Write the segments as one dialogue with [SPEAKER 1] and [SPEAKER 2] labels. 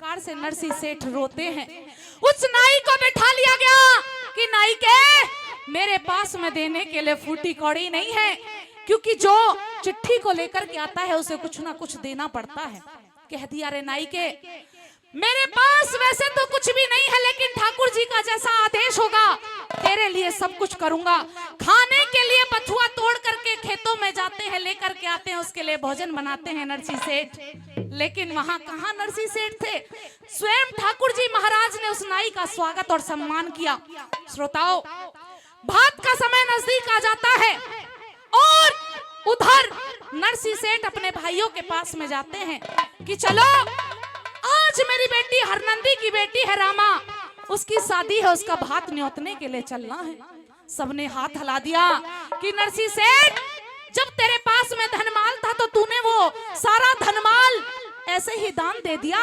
[SPEAKER 1] प्रकार से नरसी सेठ रोते हैं। उस नाई को बैठा लिया गया कि नाई के मेरे पास में देने के लिए फूटी कौड़ी नहीं है, क्योंकि जो चिट्ठी को लेकर के आता है उसे कुछ ना कुछ देना पड़ता है। कह दिया रे नाई के मेरे पास वैसे तो कुछ भी नहीं है, लेकिन ठाकुर जी का जैसा आदेश होगा तेरे लिए सब कुछ करूंगा। खाने के लिए बथुआ तोड़ करके खेतों में जाते हैं, लेकर के आते हैं, उसके लिए भोजन बनाते हैं नरसी सेठ। लेकिन वहां कहां नरसी सेठ थे, स्वयं ठाकुर जी महाराज ने उस नाई का स्वागत और सम्मान किया। श्रोताओं, भात का समय नजदीक आ जाता है और उधर नरसी सेठ अपने भाइयों के पास में जाते हैं कि चलो आज मेरी बेटी हरनंदी की बेटी है रामा, उसकी शादी है, उसका भात न्योतने के लिए चलना है। सबने हाथ हिला दिया कि नरसी सेठ जब तेरे पास में धनमाल था तो तूने वो सारा धनमाल ऐसे ही दान दे दिया,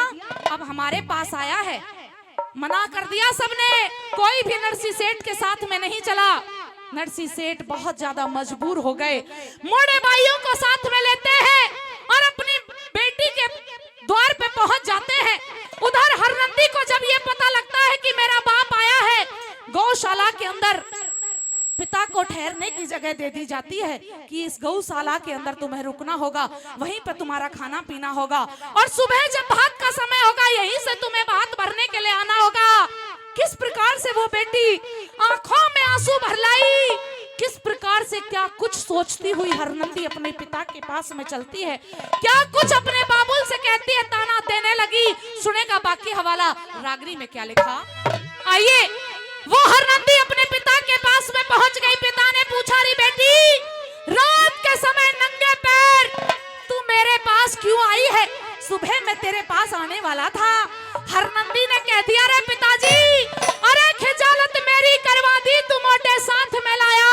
[SPEAKER 1] अब हमारे पास आया है। मना कर दिया सबने, कोई भी नरसी सेठ के साथ में नहीं चला। नरसी सेठ बहुत ज्यादा मजबूर हो गए, मोड़े भाइयों को साथ में लेते हैं और अपनी बेटी के द्वार पे पहुंच जाते हैं। उधर हरनंदी को जब ये पता लगता है कि मेरा बाप आया है, गौशाला के अंदर पिता को ठहरने की जगह दे दी जाती है कि इस गौशाला के अंदर तुम्हें रुकना होगा, वहीं पे तुम्हारा खाना पीना होगा, और सुबह जब भात का समय होगा यहीं से तुम्हें भात भरने के लिए आना होगा। किस प्रकार से वो बेटी आंखों में आंसू भर लाई, किस प्रकार से क्या कुछ सोचती हुई हरनंदी अपने पिता के पास में चलती है, क्या कुछ अपने बाबुल से कहती है, ताना देने लगी। सुनेगा बाकी हवाला रागनी में क्या लिखा। आइए, वो हरनंदी अपने पिता के पास में पहुंच गई। पिता ने पूछा, री बेटी रात के समय नंगे पैर तू मेरे पास क्यों आई है? सुबह मैं तेरे पास आने वाला था। हरनंदी ने कह दिया, रे पिताजी अरे खिजालत मेरी करवा दी तू मोटे साथ में लाया,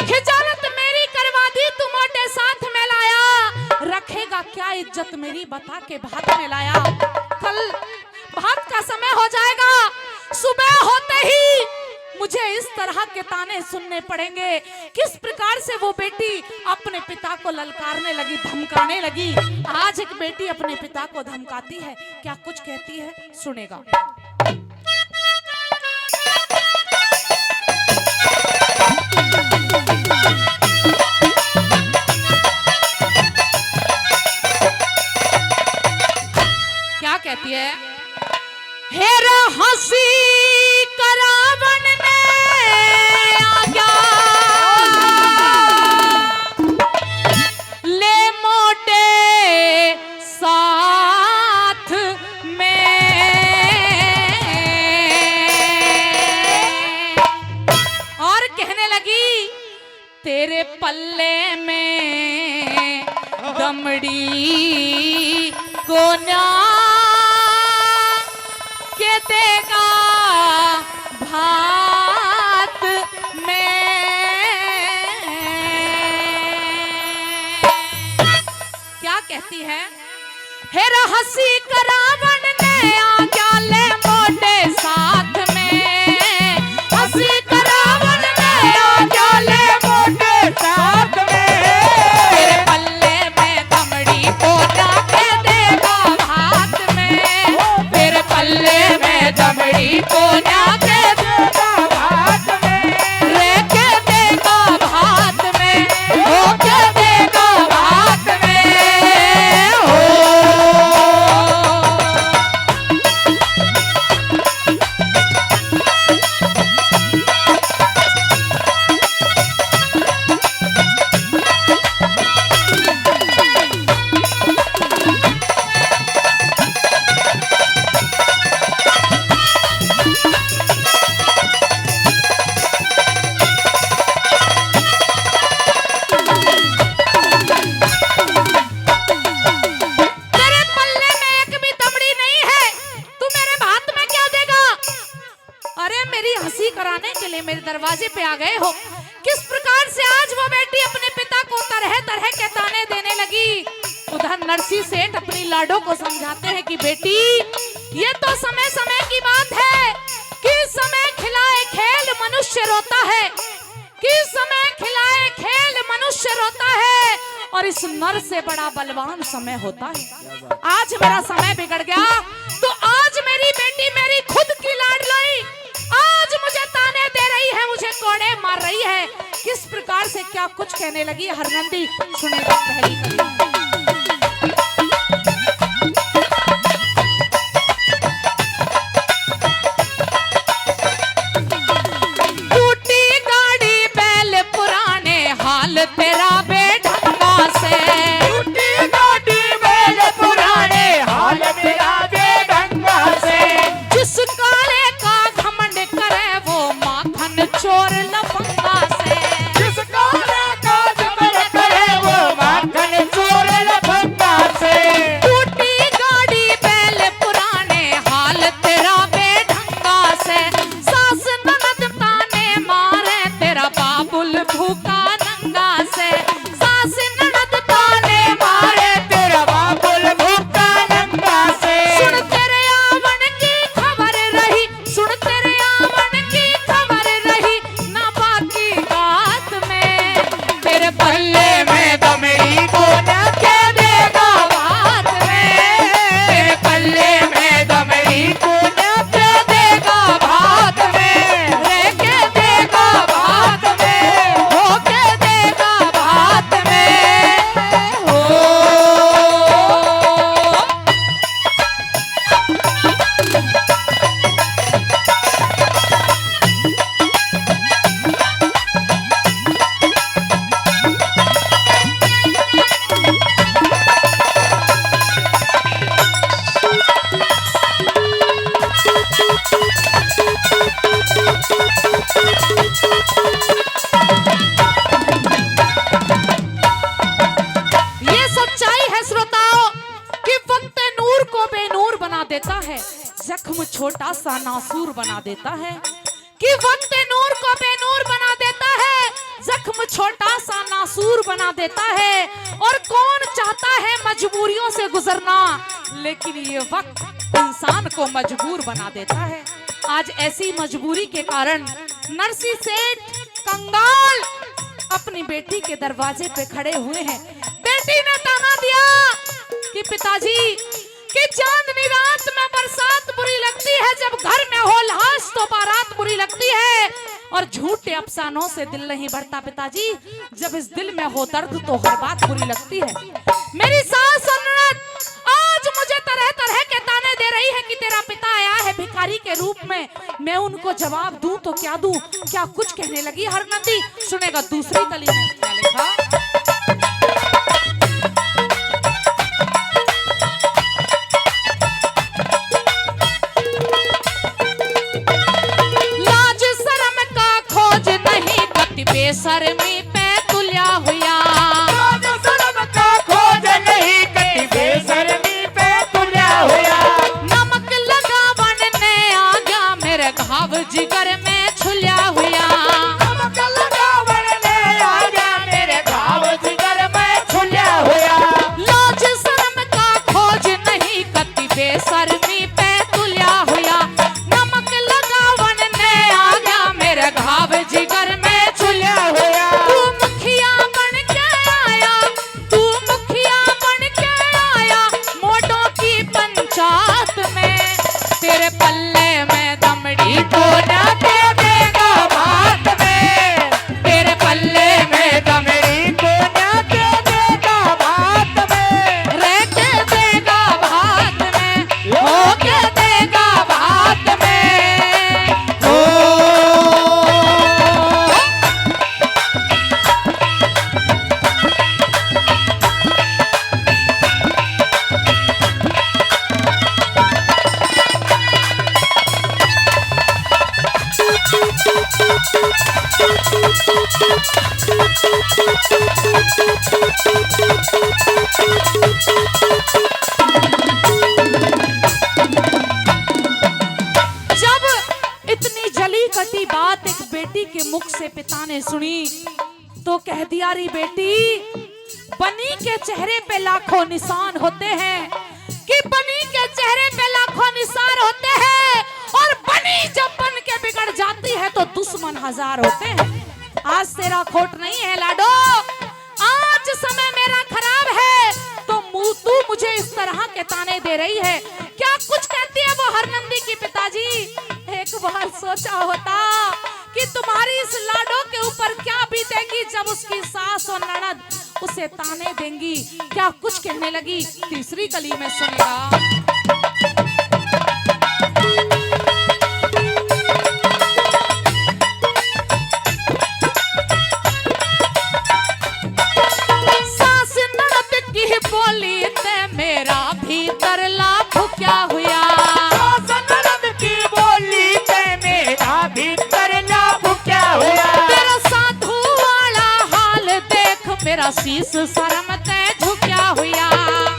[SPEAKER 1] खिजालत मेरी करवा दी तू मोटे साथ में लाया, रखेगा क्या इज्जत मेरी बता के भात में लाया। कल भात का समय हो जाएगा, सुबह होते ही मुझे इस तरह के ताने सुनने पड़ेंगे। किस प्रकार से वो बेटी अपने पिता को ललकारने लगी, धमकाने लगी। आज एक बेटी अपने पिता को धमकाती है, क्या कुछ कहती है, सुनेगा। क्या कहती है, हेरा हंसी करावन ने आज्ञा ले मोटे साथ में, और कहने लगी तेरे पल्ले में दमड़ी को ना के देगा भात में। क्या कहती है, हेरा हंसी करावन ने आज्ञा ले मोटे साथ में, हंसी करावन ने आज्ञा ले मोटे साथ में, तेरे पल्ले में दमड़ी को ना के देगा भात में, तेरे पल्ले में दमड़ी को ना के देगा भात में, रे के देगा भात में, हो के देगा भात में, हो। मेरे दरवाजे पे आ गए हो। किस प्रकार से आज वो बेटी अपने पिता को तरह तरह के ताने देने लगी। उधर नरसी सेठ अपनी लाडो को समझाते हैं कि बेटी ये तो समय समय की बात है, किस समय खिलाए खेल मनुष्य रोता है, किस समय खिलाए खेल मनुष्य रोता है, और इस नर से बड़ा बलवान समय होता है। आज मेरा समय बिगड़ गया तो आज क्या कुछ कहने लगी हरनंदी, सुनेगा पहली कली।
[SPEAKER 2] तेरा बेढंगा से टूटी गाड़ी बैल पुराने हाल तेरा बेढंगा से,
[SPEAKER 1] जिस काले का घमंड करे वो माखन चोर लफंगा से,
[SPEAKER 2] जिस काले का घमंड करे वो माखन चोर लफंगा से,
[SPEAKER 1] टूटी गाड़ी बैल पुराने हाल तेरा बेढंगा से, सास ननद ताने मारे तेरा बाबुल भूखा से, सास ननद ताने मारे
[SPEAKER 2] तेरा बाबुल भूखा नंगा से,
[SPEAKER 1] सुन तेरे आवन की खबर रही, सुन तेरे आवन की खबर रही ना बाकी बात में,
[SPEAKER 2] तेरे पल्ले में दमड़ी को न के देगा बात में, तेरे पल्ले में दमड़ी को न के देगा बात में,
[SPEAKER 1] रह के देगा बात में, हो के देता है, जख्म छोटा सा नासूर बना देता है, कि वक्त नूर को बेनूर बना देता है, जख्म छोटा सा नासूर बना देता है। और कौन चाहता है मजबूरियों से गुजरना, लेकिन ये वक्त इंसान को मजबूर बना देता है। आज ऐसी मजबूरी के कारण नरसी सेठ कंगाल अपनी बेटी के दरवाजे पे खड़े हुए हैं। बेटी ने ताना दिया कि पिताजी कि चांदनी रात में बरसात बुरी लगती है, जब घर में हो लाश तो बारात बुरी लगती है, और झूठे अफसानों से दिल नहीं भरता पिताजी, जब इस दिल में हो दर्द तो हर बात बुरी लगती है। मेरी सास और ननद आज मुझे तरह तरह के ताने दे रही है कि तेरा पिता आया है भिखारी के रूप में, मैं उनको जवाब दूं तो क्या दूं, क्या कुछ कहने लगी हरनंदी। सुनेगा दूसरी कली में क्या लिखा। बेशर्मी पे तुलिया हुआ,
[SPEAKER 2] शर्म का खोज नहीं कटी बेशर्मी पे तुलिया हुआ,
[SPEAKER 1] नमक लगावन ने आ गया मेरे घाव जिगर में छुलिया हुआ,
[SPEAKER 2] नमक लगावन ने आ गया मेरे घाव जिगर में छुलिया हुआ,
[SPEAKER 1] लाज शर्म का खोज नहीं कटी बेशर्मी पे तुलिया हुआ, नमक लगावन ने आ गया मेरे घाव जिगर में
[SPEAKER 2] तू
[SPEAKER 1] मुखिया बन के आया, तू मुखिया बन के आया मोटों की पंचायत में, तेरे पल्ले में दमड़ी
[SPEAKER 2] को न के देगा बात में, तेरे पल्ले में दमड़ी को न के देगा बात में,
[SPEAKER 1] रह के देगा बात में, हो के देगा बात में। जब इतनी जली कटी बात एक बेटी के मुख से पिता ने सुनी तो कह दिया, री बेटी बनी के चेहरे पे लाखों निशान होते हैं, कि बनी के चेहरे पे लाखों निशान होते हैं, और बनी जब बन के बिगड़ जाती है तो दुश्मन हजार होते हैं। आज तेरा खोट नहीं है लाडो, आज समय मेरा खराब है, तो तू मुझे इस तरह के ताने दे रही है, क्या कुछ कहती है वो हरनंदी की पिताजी। एक बार सोचा होता कि तुम्हारी इस लाडो के ऊपर क्या बीतेगी जब जब उसकी सास और ननद उसे ताने देंगी, क्या कुछ कहने लगी तीसरी कली में सुनेगा। बोली ते मेरा भीतर लाभ क्या हुआ,
[SPEAKER 2] ननद की बोली ते मेरा भीतर लाभ क्या हुआ।
[SPEAKER 1] तेरा साधु वाला हाल देख मेरा शीश शर्म ते झुक्या हुआ।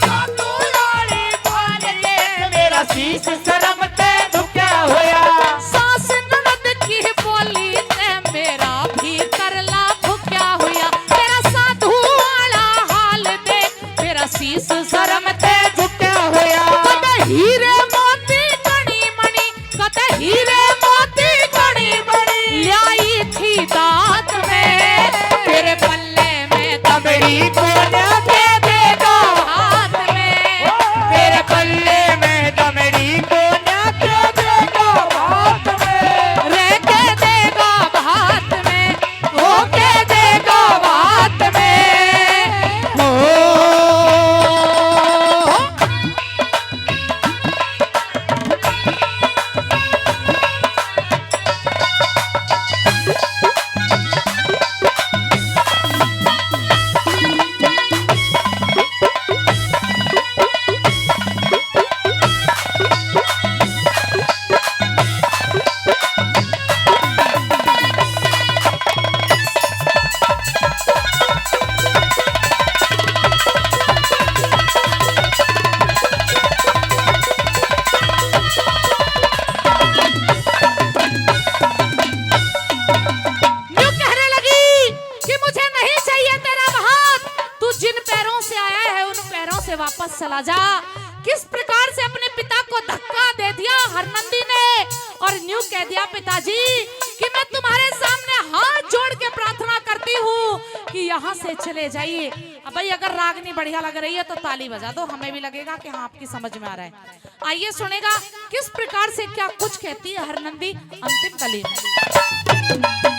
[SPEAKER 2] साधु वाली बाल देख मेरा शीश शर्म ते झुक्या हुआ।
[SPEAKER 1] सास ननद की बोली ते मेरा भीतर लाभ क्या हुआ। तेरा साधु वाला हाल देख मेरा शीश शर्म ते
[SPEAKER 2] झुक्या हुआ।
[SPEAKER 1] कद हीरे मोती कणी मणि, कद हीरे मोती कणी मणि लाई थी दात में, तेरे पल्ले में
[SPEAKER 2] दमड़ी को न दे देगा
[SPEAKER 1] हाथ में।
[SPEAKER 2] तेरे पल्ले में दमड़ी को न दे देगा हाथ में।
[SPEAKER 1] रे के देगा भात में,
[SPEAKER 2] हो के देगा हाथ में। हो
[SPEAKER 1] यूं कहने लगी कि मुझे नहीं चाहिए तेरा भात, तू जिन पैरों से आया है उन पैरों से वापस चला जा। किस प्रकार से अपने पिता को धक्का दे दिया हरनंदी ने, और न्यू कह दिया पिताजी कि मैं तुम्हारे सामने हाथ जोड़ के प्रार्थना करती हूँ कि यहाँ से चले जाइए। अब भाई अगर रागनी बढ़िया लग रही है तो ताली बजा दो, हमें भी लगेगा कि हाँ आपकी समझ में आ रहा है। आइए सुनेगा किस प्रकार से क्या कुछ कहती है हरनंदी अंतिम कली में।